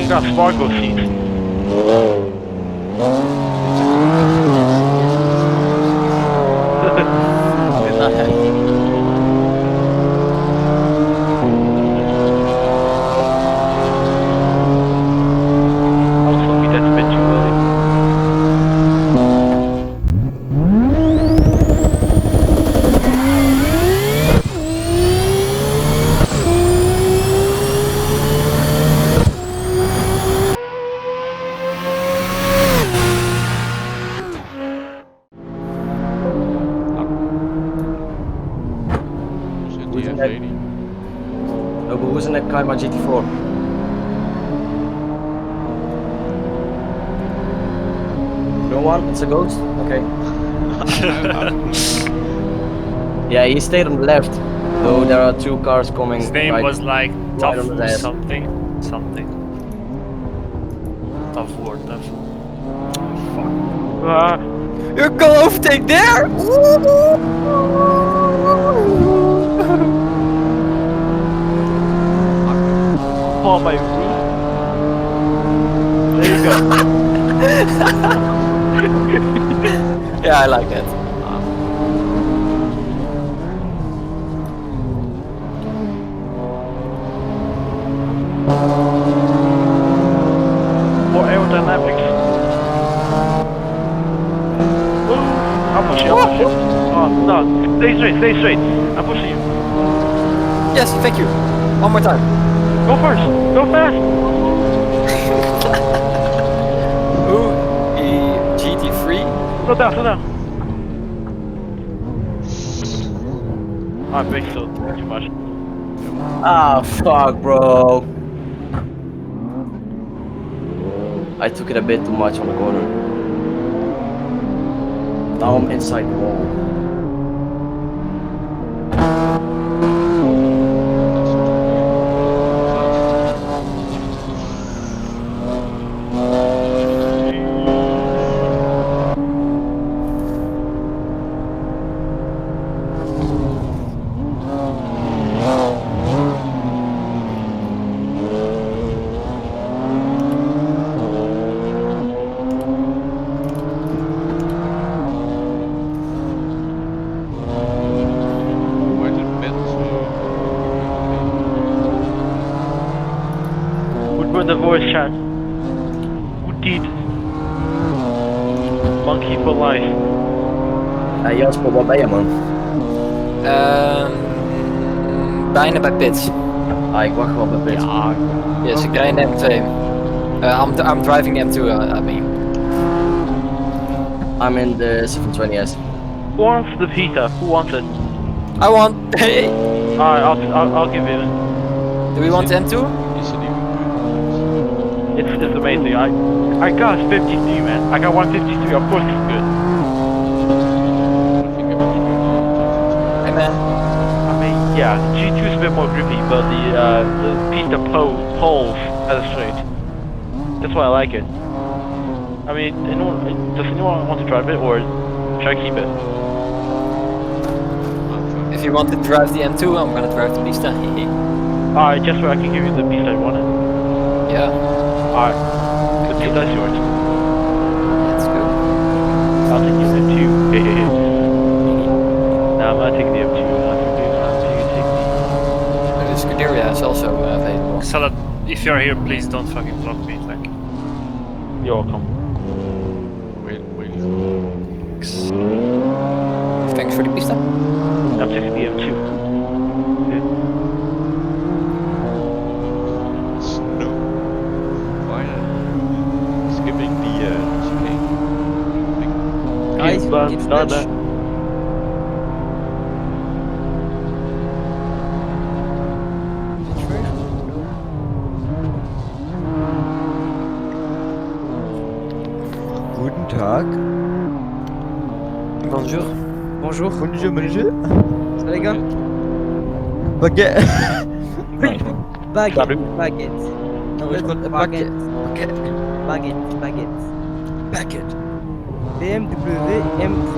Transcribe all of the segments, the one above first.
You got sparkle seats. Did not have. Also, that's a bit too early. Who's in that? F80. No, but who's in that Kaima GT4? No one? It's a ghost? Okay. Yeah, he stayed on the left. Though there are two cars coming. His name right, was like right Tough on the left. something. Tough word, tough. Fuck. You're Gustavkti there! Oh, my roof. There you go. Yeah, I like that. More aerodynamics. Ooh, I'll push you, I'll push you. Oh, no. Stay straight. I'm pushing you. Yes, thank you. One more time. Go first. Go fast. Ooh, the GT3. Slow down. I'm big still too much. Ah, fuck, bro. I took it a bit too much on the corner. Now I'm inside the wall. The voice chat. Who did? Monkey for life. Hey Jasper, waar ben je, man? Bijna bij Pits. Ah, ik wacht wel bij Pits. Ja. Yes, ik rij in de M2. I'm driving the M2, I mean. I'm in the 720S. Who wants the pizza? Who wants it? I want. Hey. Alright, I'll give it. Do we want M2? It's amazing. I got a 53, man. I got 153. Of course it's good. Hey man. I mean, yeah, the G2 is a bit more grippy, but the Pista pulls as a straight. That's why I like it. I mean, does anyone want to drive it, or should I keep it? If you want to drive the M2, I'm gonna drive the Pista. Alright, just so I can give you the Pista you want it. Yeah. Alright, the Pista is yours. Let's go. I'll take the M2. Nah, I'm gonna take the M2. The Scuderia is also available. Salad, if you're here, please don't fucking block me. Like, You're welcome. Wait. Thanks for the Pista. I'm taking the M2. Snow. Fire. Skipping the chicane. Guys, It's not that. Guten Tag. Bonjour. Bonjour. Bonjour. Ça va les gars? Baguette. Salut. Baguette. Non, je compte baguette. Baguette. BMW M3.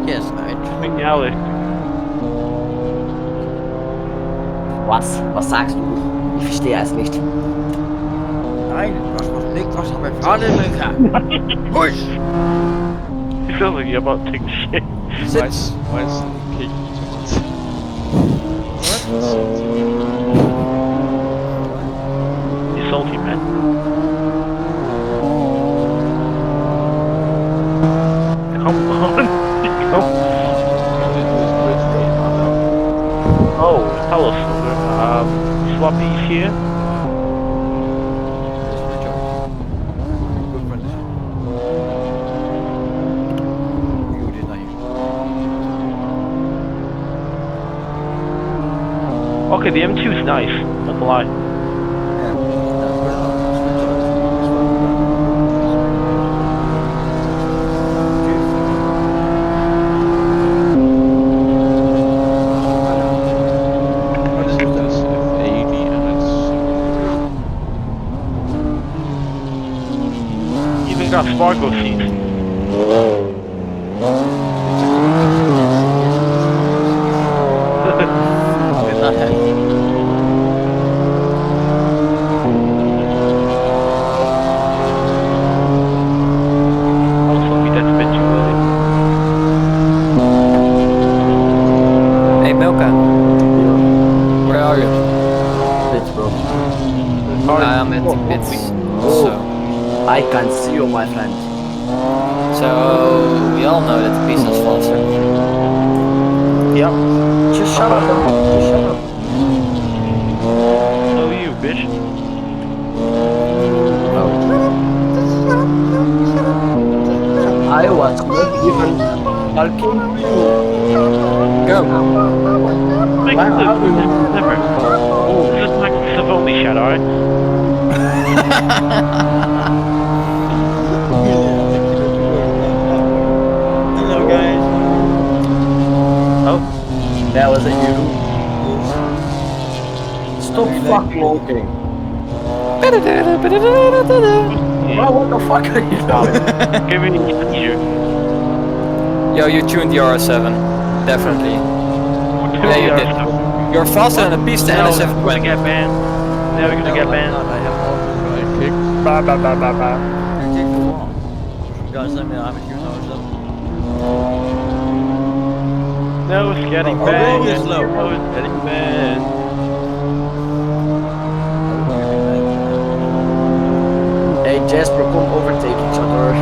Yes, I. McAllister. Was sagst du? Ich verstehe es nicht. Nein, was nicht, was haben wir gerade mit? Husch! It sounds like you're about to take a shit. Why is King eating us? You're salty, man. Come on. Come. Oh, hello, Silver. Sloppy's here. Okay, the M2 is nice, not gonna lie. What is it? That's F80 and it's... Even got sparkle seats. I'm at bits, so... I can see you, my friend. So, we all know that the piece is faster. Yep. Just shut up. Just shut up. So you, bitch. I was not even talking to you. Go! Make Wow. Never. This is like Savoni shit, alright? Hello guys. Oh. That was it, you. Stop fucking walking. Bro, what the fuck are you doing? Give me you. Yo, you tuned the R7. Definitely. Yeah, you did. You're faster than a piece to Now we're N720. gonna get banned. Now we're gonna get banned. I have all Right kick. Ba ba ba ba ba. the kick for what? You guys send me I haven't used ours. No, it's getting Oh, banned. really slow. No, it's getting banned. Hey Jasper, come overtake each other.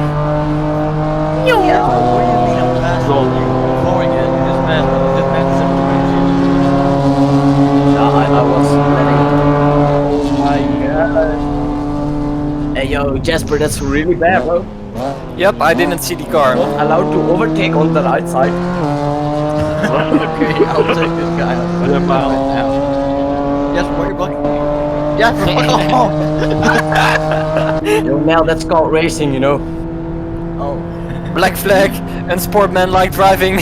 Yeah, what do you mean I'm fast? You're blowing it, you just fast, you just fast Yeah, I was letting. Oh my god. Hey yo, Jasper, that's really bad, bro. Yep, I didn't see the car. Not allowed to overtake on the right side. Okay, I'll take this guy. Right now. Yes, why are you blocking me? Yes, fuck off! Yo, Mel, that's called racing, you know. Oh. Black flag and sportman like driving.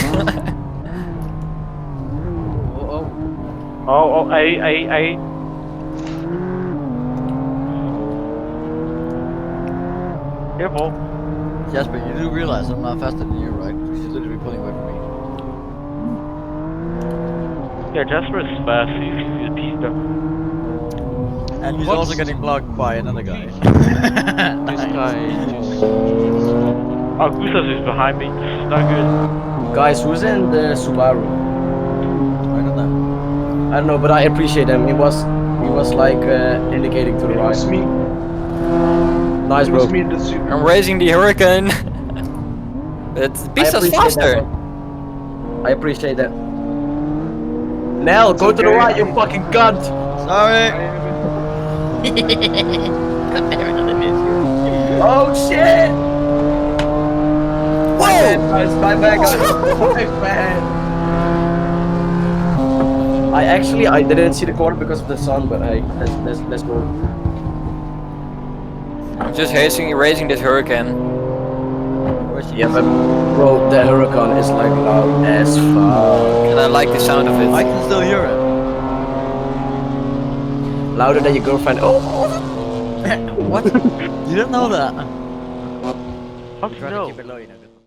Oh, hey. Careful. Yes, but you do realize I'm not faster than you, right? You should literally be pulling away from me. Yeah, Jasper is fast. He's a piece of... And he's What's- also getting blocked by another guy. This guy just... Oh, Gustav is behind me. This is not good. Guys, who's in the Subaru? I don't know. I don't know, but I appreciate him. He was like indicating to the right. me. Nice, It bro. was me in the super. I'm raising the Hurricane. But the piece is appreciate faster. that, bro. I appreciate that. Nell, go to the okay. right, you fucking cunt! Sorry! Oh shit! Whoa! My bad, guys. My bad. I didn't see the corner because of the sun, but hey, let's go. I'm just raising this Hurricane. Yeah, but bro, the Huracan is like loud as fuck. And I like the sound of I it. can still hear it. Louder than your girlfriend. Oh! What? You didn't know that? How do you Try to know? keep it low, you know.